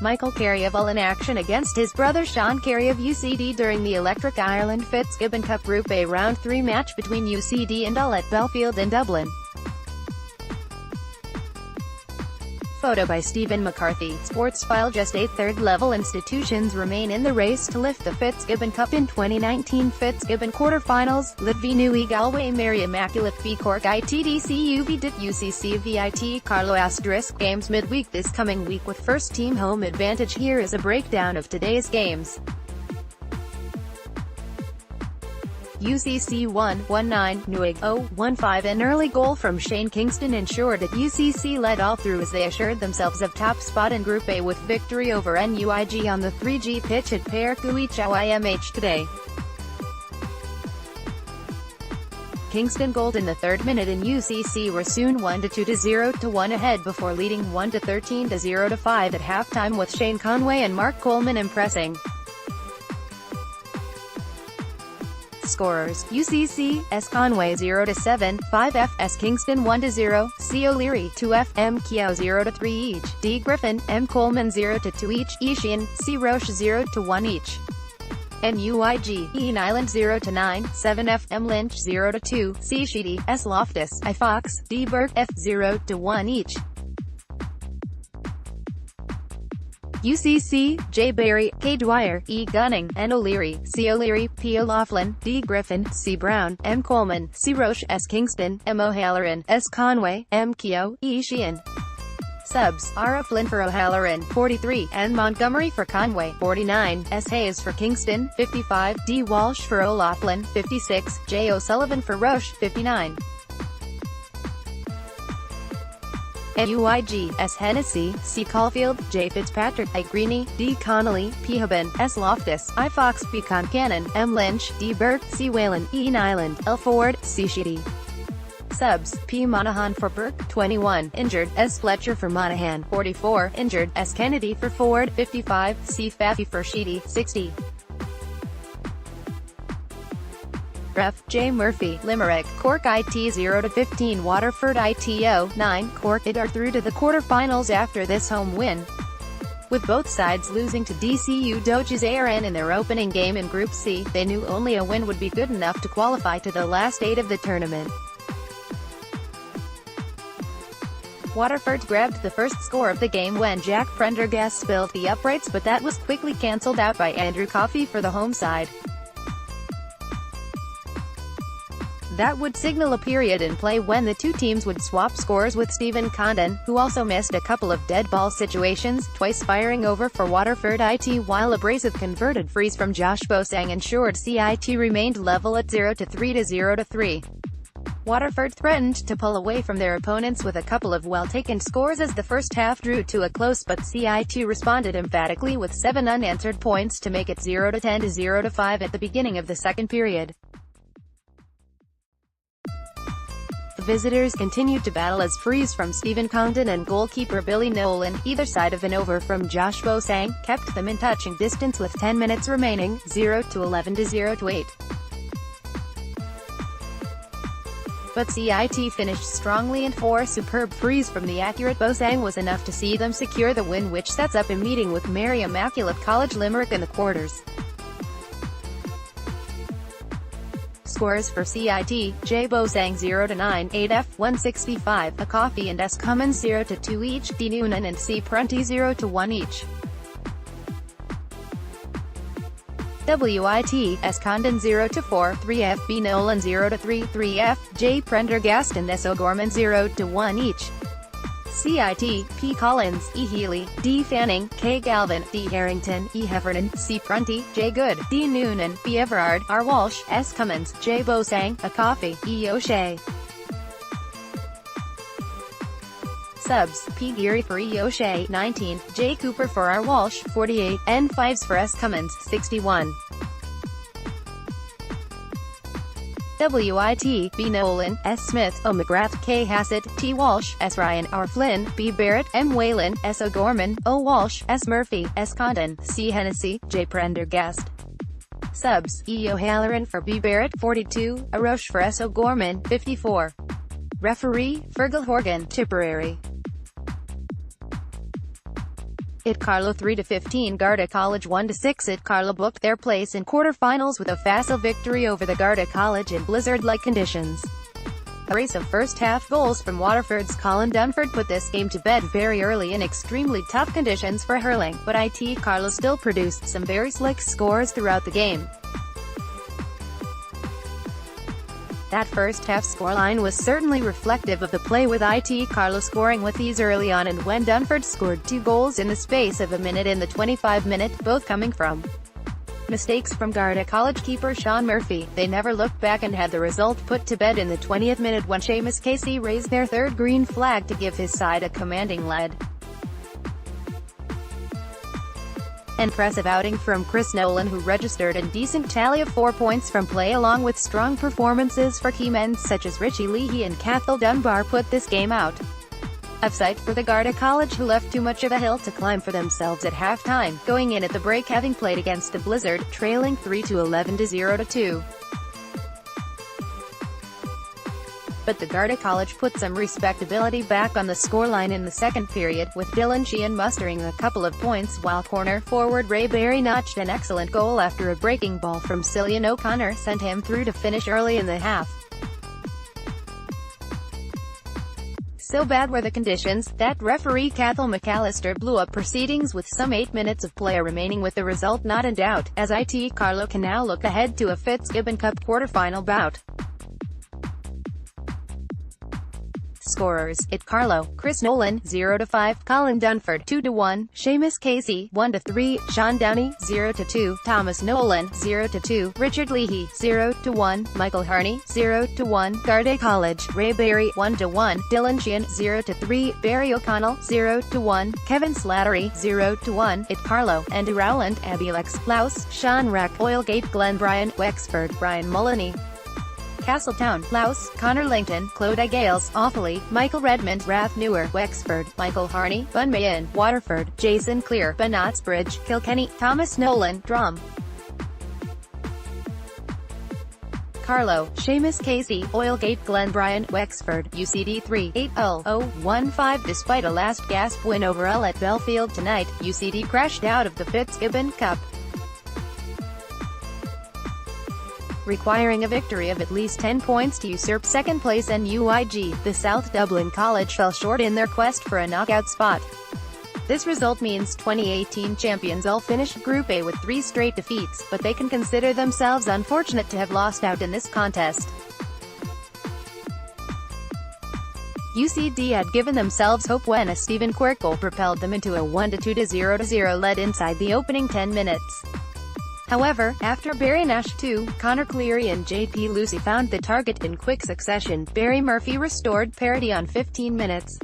Michael Carey of UL in action against his brother Sean Carey of UCD during the Electric Ireland Fitzgibbon Cup Group A Round 3 match between UCD and UL at Belfield in Dublin. Photo by Stephen McCarthy. Sportsfile Just. 8 third-level institutions remain in the race to lift the Fitzgibbon Cup in 2019 Fitzgibbon Quarter-Finals. NUI Galway Mary Immaculate v Cork IT DCU v DIT UCC v IT Carlow Games midweek this coming week with first-team home advantage. Here is a breakdown of today's games. UCC 1-1-9, NUI 0-1-5. An early goal from Shane Kingston ensured that UCC led all through as they assured themselves of top spot in Group A with victory over NUI on the 3G pitch at Carey of UL today. Kingston goaled in the 3rd minute and UCC were soon 1-2-0-1 ahead before leading 1-13-0-5 at halftime with Shane Conway and Mark Coleman impressing. Scorers: UCC, S. Conway 0-7, 5F, S. Kingston 1-0, C. O'Leary 2F, M. Keogh 0-3 each, D. Griffin, M. Coleman 0-2 each, E. Sheehan, C. Roche 0-1 each. NUI E. Nyland 0-9, 7F, M. Lynch 0-2, C. Sheedy, S. Loftus, I. Fox, D. Burke, F. 0-1 each. UCC, J. Barry, K. Dwyer, E. Gunning, N. O'Leary, C. O'Leary, P. O'Loughlin, D. Griffin, C. Brown, M. Coleman, C. Roche, S. Kingston, M. O'Halloran, S. Conway, M. Keogh, E. Sheehan. Subs: R. Flynn for O'Halloran, 43, N. Montgomery for Conway, 49, S. Hayes for Kingston, 55, D. Walsh for O'Loughlin, 56, J. O'Sullivan for Roche, 59. NUI S. Hennessy, C. Caulfield, J. Fitzpatrick, I. Greeny, D. Connolly, P. Hubin, S. Loftus, I. Fox, B. Concannon, M. Lynch, D. Burke, C. Whalen, E. Nyland, L. Ford, C. Sheedy. Subs: P. Monahan for Burke, 21, injured, S. Fletcher for Monahan, 44, injured, S. Kennedy for Ford, 55, C. Faffy for Sheedy, 60. Ref: J. Murphy, Limerick, Cork IT 0-15, Waterford IT 0-9, Cork IT are through to the quarter-finals after this home win, with both sides losing to DCU Doges ARN in their opening game in Group C. They knew only a win would be good enough to qualify to the last 8 of the tournament. Waterford grabbed the first score of the game when Jack Prendergast spilled the uprights, but that was quickly cancelled out by Andrew Coffey for the home side. That would signal a period in play when the two teams would swap scores, with Stephen Condon, who also missed a couple of dead ball situations, twice firing over for Waterford IT, while a brace of converted frees from Josh Bosang ensured CIT remained level at 0-3-0-3. Waterford threatened to pull away from their opponents with a couple of well-taken scores as the first half drew to a close, but CIT responded emphatically with 7 unanswered points to make it 0-10-0-5 at the beginning of the second period. The visitors continued to battle as frees from Stephen Condon and goalkeeper Billy Nolan, either side of an over from Josh Bosang, kept them in touching distance with 10 minutes remaining, 0-11-0-8. But CIT finished strongly, and 4 superb frees from the accurate Bosang was enough to see them secure the win, which sets up a meeting with Mary Immaculate College Limerick in the quarters. Scores for CIT: J. Bosang 0-9, 8F 165, A. Coffey and S. Cummins 0-2 each, D. Noonan and C. Prunty 0-1 each. WIT S. Condon 0-4, 3F B. Nolan 0-3, 3F J. Prendergast and S. O'Gorman 0-1 each. CIT: P. Collins, E. Healy, D. Fanning, K. Galvin, D. Harrington, E. Heffernan, C. Prunty, J. Good, D. Noonan, B. Everard, R. Walsh, S. Cummins, J. Bosang, A. Coffey, E. O'Shea. Subs: P. Geary for E. O'Shea, 19, J. Cooper for R. Walsh, 48, N. Fives for S. Cummins, 61. WIT B. Nolan, S. Smith, O. McGrath, K. Hassett, T. Walsh, S. Ryan, R. Flynn, B. Barrett, M. Whalen, S. O'Gorman, O. Walsh, S. Murphy, S. Condon, C. Hennessy, J. Prendergast. Subs: E. O'Halloran for B. Barrett, 42, A. Roche for S. O'Gorman, 54. Referee: Fergal Horgan, Tipperary. IT Carlow 3-15 Garda College 1-6 IT Carlow booked their place in quarter-finals with a facile victory over the Garda College in blizzard-like conditions. A race of first-half goals from Waterford's Colin Dunford put this game to bed very early in extremely tough conditions for hurling, but IT Carlow still produced some very slick scores throughout the game. That first-half scoreline was certainly reflective of the play, with IT Carlow scoring with ease early on, and when Dunford scored 2 goals in the space of a minute in the 25-minute, both coming from mistakes from Garda College keeper Sean Murphy, they never looked back and had the result put to bed in the 20th minute when Seamus Casey raised their third green flag to give his side a commanding lead. Impressive outing from Chris Nolan, who registered a decent tally of 4 points from play, along with strong performances for key men such as Richie Leahy and Cathal Dunbar, put this game out of sight for the Garda College, who left too much of a hill to climb for themselves at half-time, going in at the break having played against a blizzard, trailing 3-11 to 0-2. But the Garda College put some respectability back on the scoreline in the second period, with Dylan Sheehan mustering a couple of points, while corner forward Ray Barry notched an excellent goal after a breaking ball from Cillian O'Connor sent him through to finish early in the half. So bad were the conditions, that referee Cathal McAllister blew up proceedings with some 8 minutes of play remaining, with the result not in doubt, as IT Carlow can now look ahead to a Fitzgibbon Cup quarter-final bout. Scorers: IT Carlow, Chris Nolan 0-5, Colin Dunford 2-1, Seamus Casey 1-3, Sean Downey 0-2, Thomas Nolan 0-2, Richard Leahy 0-1, Michael Harney 0-1, Garda College, Ray Barry 1-1, Dylan Sheehan 0-3, Barry O'Connell 0-1, Kevin Slattery 0-1, IT Carlow, Andy Rowland, Abilex Laus, Sean Rack, Oilgate, Glenn Bryan, Wexford, Brian Mullany, Castletown, Laus, Connor Langton, Clodagh Gales, Offaly, Michael Redmond, Rathnewer, Wexford, Michael Harney, Bunmayan, Waterford, Jason Clear, Benotsbridge, Kilkenny, Thomas Nolan, Drum, Carlow, Seamus Casey, Oilgate, Glen Bryan, Wexford, UCD 3-8-0-0-1-5. Despite a last-gasp win over UL at Belfield tonight, UCD crashed out of the Fitzgibbon Cup, requiring a victory of at least 10 points to usurp second place NUI. The South Dublin College fell short in their quest for a knockout spot. This result means 2018 champions UL finished Group A with 3 straight defeats, but they can consider themselves unfortunate to have lost out in this contest. UCD had given themselves hope when a Stephen Quirk goal propelled them into a 1-2 to 0-0 lead inside the opening 10 minutes. However, after Barry Nash 2, Conor Cleary and JP Lucy found the target in quick succession, Barry Murphy restored parity on 15 minutes.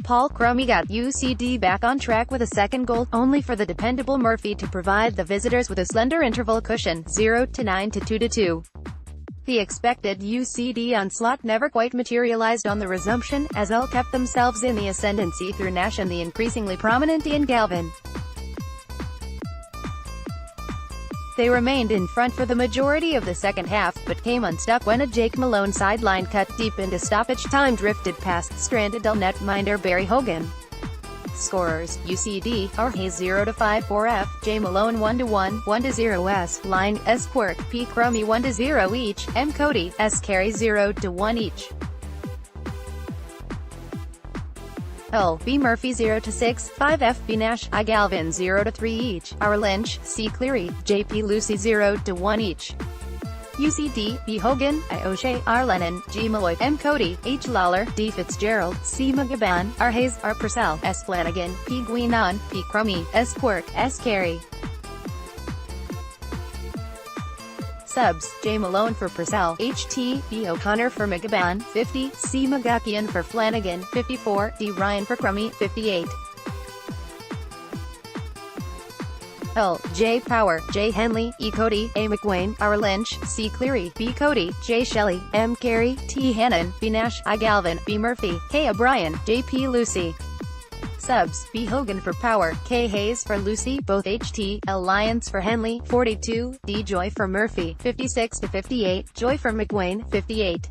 Paul Crummy got UCD back on track with a second goal, only for the dependable Murphy to provide the visitors with a slender interval cushion, 0-9 to 2-2. The expected UCD onslaught never quite materialized on the resumption, as UL kept themselves in the ascendancy through Nash and the increasingly prominent Ian Galvin. They remained in front for the majority of the second half, but came unstuck when a Jake Malone sideline cut deep into stoppage time drifted past stranded UL netminder Barry Hogan. Scorers: UCD, R. Hayes 0-5 for F, J. Malone 1-1, 1-0 S. Line, S. Quirk, P. Crummy 1-0 each, M. Cody, S. Carey 0-1 each. UL, B. Murphy 0-6, 5 F. B. Nash, I. Galvin 0-3 each, R. Lynch, C. Cleary, J. P. Lucy 0-1 each. UCD, B. Hogan, I. O'Shea, R. Lennon, G. Malloy, M. Cody, H. Lawler, D. Fitzgerald, C. McGaban, R. Hayes, R. Purcell, S. Flanagan, P. Guinan, P. Crummy, S. Quirk, S. Carey. Subs: J. Malone for Purcell, H.T. B. O'Connor for McGaban, 50, C. McGuckian for Flanagan, 54, D. Ryan for Crummy, 58. UL, J. Power, J. Henley, E. Cody, A. McWayne, R. Lynch, C. Cleary, B. Cody, J. Shelley, M. Carey, T. Hannon, B. Nash, I. Galvin, B. Murphy, K. O'Brien, J. P. Lucy. Subs: B. Hogan for Power, K. Hayes for Lucy, both H.T. L. Lyons for Henley, 42, D. Joy for Murphy, 56-58, Joy for McWayne, 58.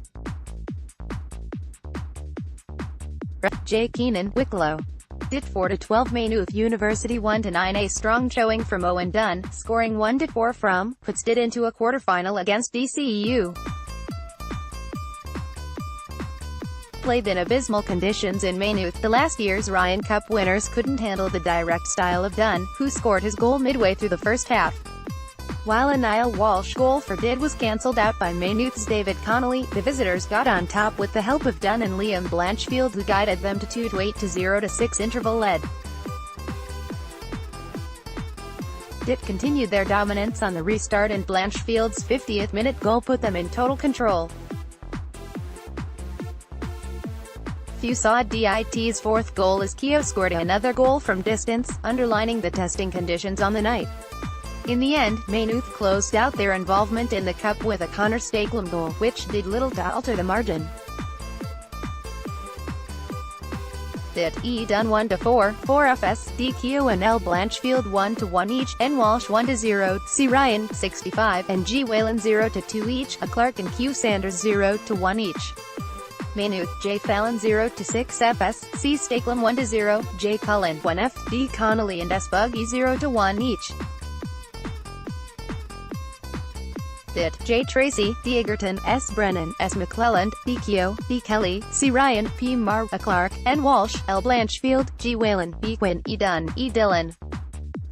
J. Keenan, Wicklow. DIT 4-12 Maynooth University 1-9. A strong showing from Owen Dunn, scoring 1-4 from, puts DIT into a quarter-final against DCU. Played in abysmal conditions in Maynooth, the last year's Ryan Cup winners couldn't handle the direct style of Dunn, who scored his goal midway through the first half. While a Niall Walsh goal for DIT was cancelled out by Maynooth's David Connolly, the visitors got on top with the help of Dunn and Liam Blanchfield, who guided them to 2-8 to 0-6 interval lead. DIT continued their dominance on the restart, and Blanchfield's 50th-minute goal put them in total control. Few saw DIT's fourth goal as Keogh scored another goal from distance, underlining the testing conditions on the night. In the end, Maynooth closed out their involvement in the Cup with a Connor Stakelum goal, which did little to alter the margin. DIT E Dunn 1-4, 4FS, D Keogh and L Blanchfield 1-1 each, N Walsh 1-0, C Ryan 65, and G Whalen 0-2 each, A Clark and Q Sanders 0-1 each. Maynooth, J Fallon 0-6 FS, C Stakelum 1-0, J Cullen 1F, D Connolly and S Buggy 0-1 each. DIT, J Tracy, D Egerton, S Brennan, S McClelland, D Keogh, D Kelly, C Ryan, P Mar, A Clark, N Walsh, L Blanchfield, G Whalen, E Quinn, E Dunn, E Dillon.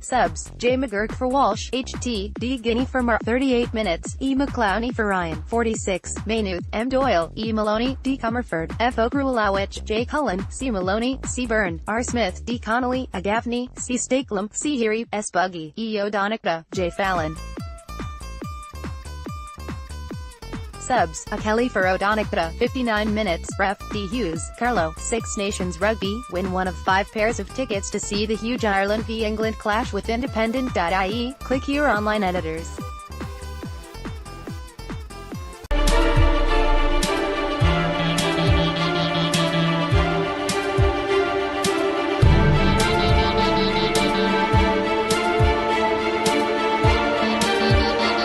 Subs, J McGurk for Walsh, HT, D Guinea for Mar, 38 minutes, E McClowney for Ryan, 46, Maynooth, M Doyle, E Maloney, D Comerford, F Okrualawich, J Cullen, C Maloney, C Byrne, R Smith, D Connolly, A Gaffney, C Stakelum, C Heary, S Buggy, E O'Donica, J Fallon. Subs, A Kelly for O'Donica, 59 minutes, Ref, D Hughes, Carlow, Six Nations Rugby, win one of 5 pairs of tickets to see the huge Ireland v England clash with independent.ie, click here online editors.